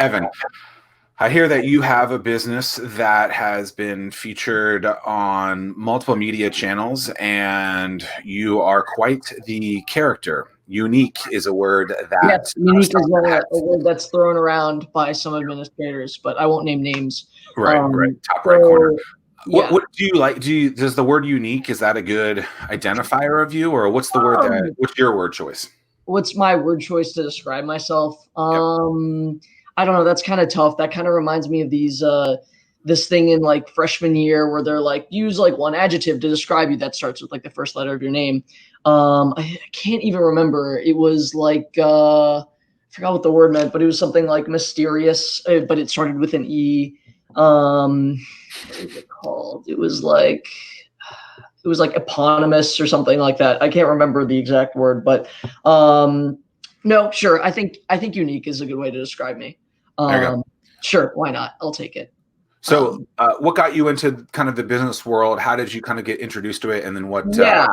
Evan, I hear that you have a business that has been featured on multiple media channels, and you are quite the character. Unique is a word that... Yes, unique is a word that's thrown around by some administrators, but I won't name names. Right, top right corner. Yeah. What do you like? Does the word unique, is that a good identifier of you, or what's the word what's your word choice? What's my word choice to describe myself? I don't know. That's kind of tough. That kind of reminds me of this thing in like freshman year where they're like, use like one adjective to describe you that starts with like the first letter of your name. I can't even remember. It was like, I forgot what the word meant, but it was something like mysterious, but it started with an E. What was it called? It was like eponymous or something like that. I can't remember the exact word, but no, sure. I think unique is a good way to describe me. There you go. Sure, why not? I'll take it. So what got you into kind of the business world? How did you kind of get introduced to it? And then what are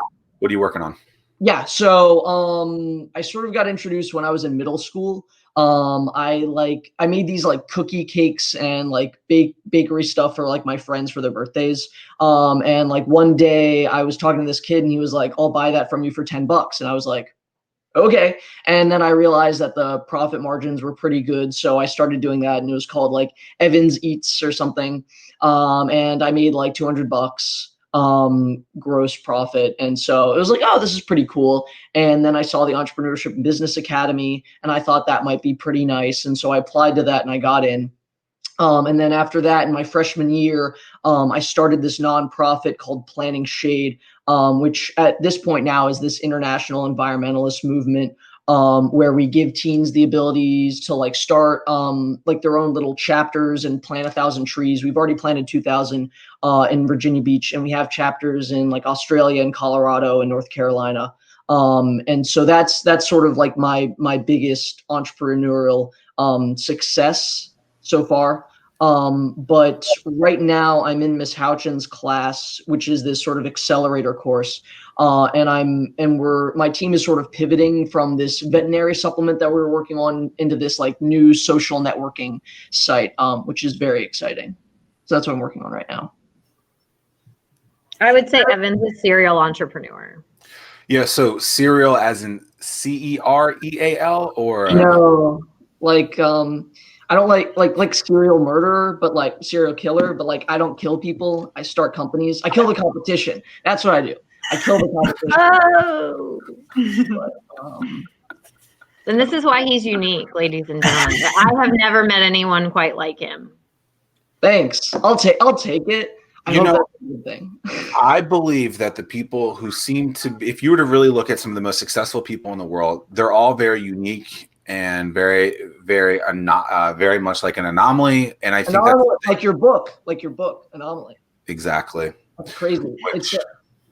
you working on? Yeah, so I sort of got introduced when I was in middle school. I made these like cookie cakes and like bakery stuff for like my friends for their birthdays. And like one day I was talking to this kid and he was like, I'll buy that from you for $10. And I was like, okay. And then I realized that the profit margins were pretty good. So I started doing that, and it was called like Evans Eats or something. And I made like $200 gross profit. And so it was like, oh, this is pretty cool. And then I saw the Entrepreneurship and Business Academy, and I thought that might be pretty nice. And so I applied to that and I got in. And then after that, in my freshman year, I started this nonprofit called Planting Shade, which at this point now is this international environmentalist movement, where we give teens the abilities to like start like their own little chapters and plant 1,000 trees. We've already planted 2,000 in Virginia Beach, and we have chapters in like Australia and Colorado and North Carolina. And so that's sort of like my biggest entrepreneurial success so far. But right now I'm in Miss Houchin's class, which is this sort of accelerator course. And my team is sort of pivoting from this veterinary supplement that we're working on into this like new social networking site, which is very exciting. So that's what I'm working on right now. I would say Evan's a serial entrepreneur. Yeah. So serial as in CEREAL or? No, like, I don't like serial murderer, but like serial killer, but like I don't kill people. I start companies. I kill the competition. That's what I do. I kill the competition. Oh. And this is why he's unique, ladies and gentlemen. I have never met anyone quite like him. Thanks. I'll take it. I hope that's a good thing. I believe that the people who seem to, if you were to really look at some of the most successful people in the world, they're all very unique and very, very, very much like an anomaly. And I think that's like your book, Anomaly. Exactly. That's crazy. It's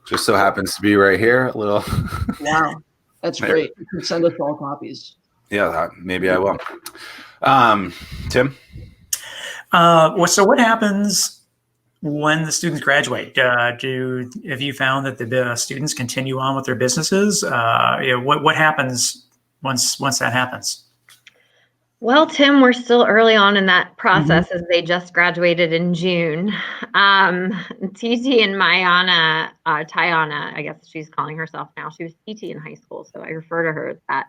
just so happens to be right here. A little. Wow, that's great. You can send us all copies. Yeah, maybe I will. Tim. So what happens when the students graduate? Have you found that the students continue on with their businesses? What happens once that happens? Well, Tim, we're still early on in that process as they just graduated in June. TT and Mayana, Tiana, I guess she's calling herself now. She was TT in high school, so I refer to her as that.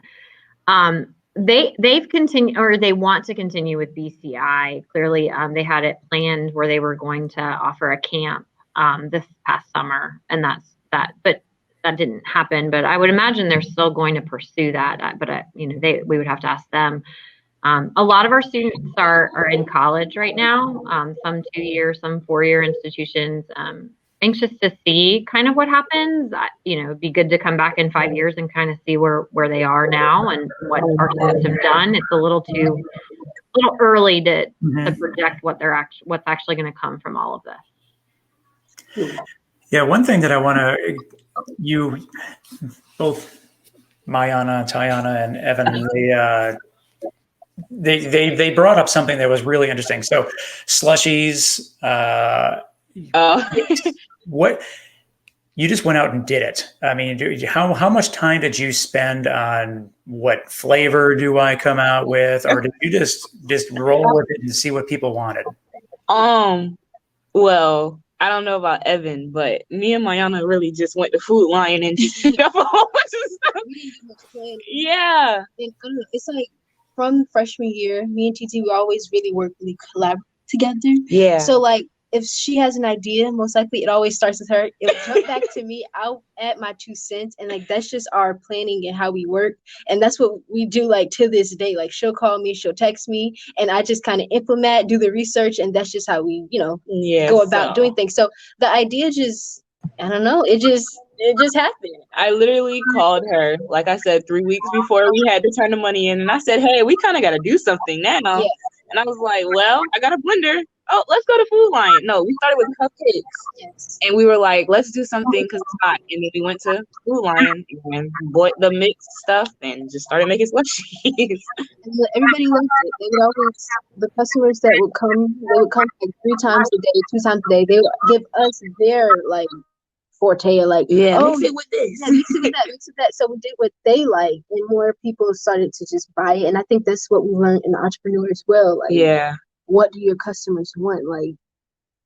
They've continued, or they want to continue with BCI. Clearly, they had it planned where they were going to offer a camp this past summer, and but that didn't happen. But I would imagine they're still going to pursue that. But we would have to ask them. A lot of our students are in college right now, some 2-year, some 4-year institutions. Anxious to see kind of what happens. It'd be good to come back in 5 years and kind of see where they are now and what our students have done. It's a little early to project what's actually going to come from all of this. Yeah, one thing that I want to, both Mayana, Tiana, and Evan, they brought up something that was really interesting. So slushies. What you just went out and did it. I mean, how much time did you spend on what flavor do I come out with, or did you just roll with it and see what people wanted? Well, I don't know about Evan, but me and Mayana really just went to Food Lion and just did a whole bunch of stuff. Yeah. And I don't know, it's like from freshman year, me and TT, we always really work, really collaborate together. Yeah. So like, if she has an idea, most likely it always starts with her. It will jump back to me. I'll add my 2 cents, and like that's just our planning and how we work, and that's what we do. Like to this day, like she'll call me, she'll text me, and I just kind of implement, do the research, and that's just how we, go about doing things. So the idea just, I don't know, it just happened. I literally called her, like I said, 3 weeks before we had to turn the money in, and I said, "Hey, we kind of got to do something now." Yeah. And I was like, "Well, I got a blender. Oh, let's go to Food Lion." No, we started with cupcakes. Yes. And we were like, let's do something because it's hot. And then we went to Food Lion and bought the mixed stuff and just started making slushies. Everybody loved it. They would always, the customers that would come, they would come like 3 times a day, 2 times a day. They would give us their like forte, like, mix it with this. Yeah, mix it with that, mix it with that. So we did what they like, and more people started to just buy it. And I think that's what we learned in Entrepreneur as well. Like, yeah. What do your customers want? Like,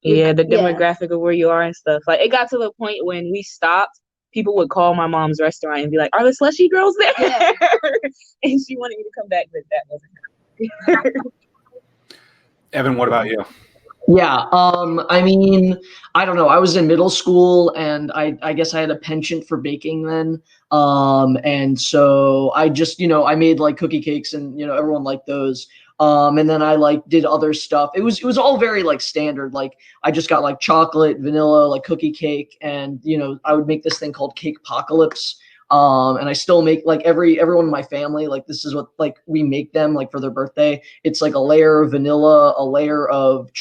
yeah, the demographic of where you are and stuff. Like, it got to the point when we stopped, people would call my mom's restaurant and be like, "Are the slushy girls there?" Yeah. And she wanted me to come back, but that wasn't happening. Evan, what about you? Yeah, I mean, I don't know. I was in middle school, and I guess I had a penchant for baking then. And so I just, I made like cookie cakes, and everyone liked those. And then I like did other stuff. It was all very like standard. Like I just got like chocolate, vanilla, like cookie cake, and I would make this thing called Cake Apocalypse. And I still make like everyone in my family, like this is what like we make them like for their birthday. It's like a layer of vanilla, a layer of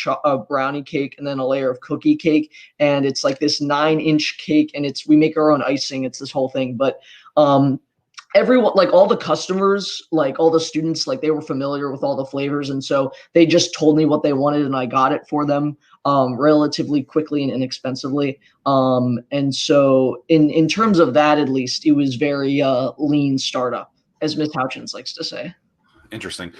brownie cake, and then a layer of cookie cake. And it's like this 9-inch cake, and we make our own icing. It's this whole thing. But everyone, like all the customers, like all the students, like they were familiar with all the flavors, and so they just told me what they wanted, and I got it for them relatively quickly and inexpensively. And so in terms of that, at least, it was very lean startup, as Ms. Houchins likes to say. Interesting.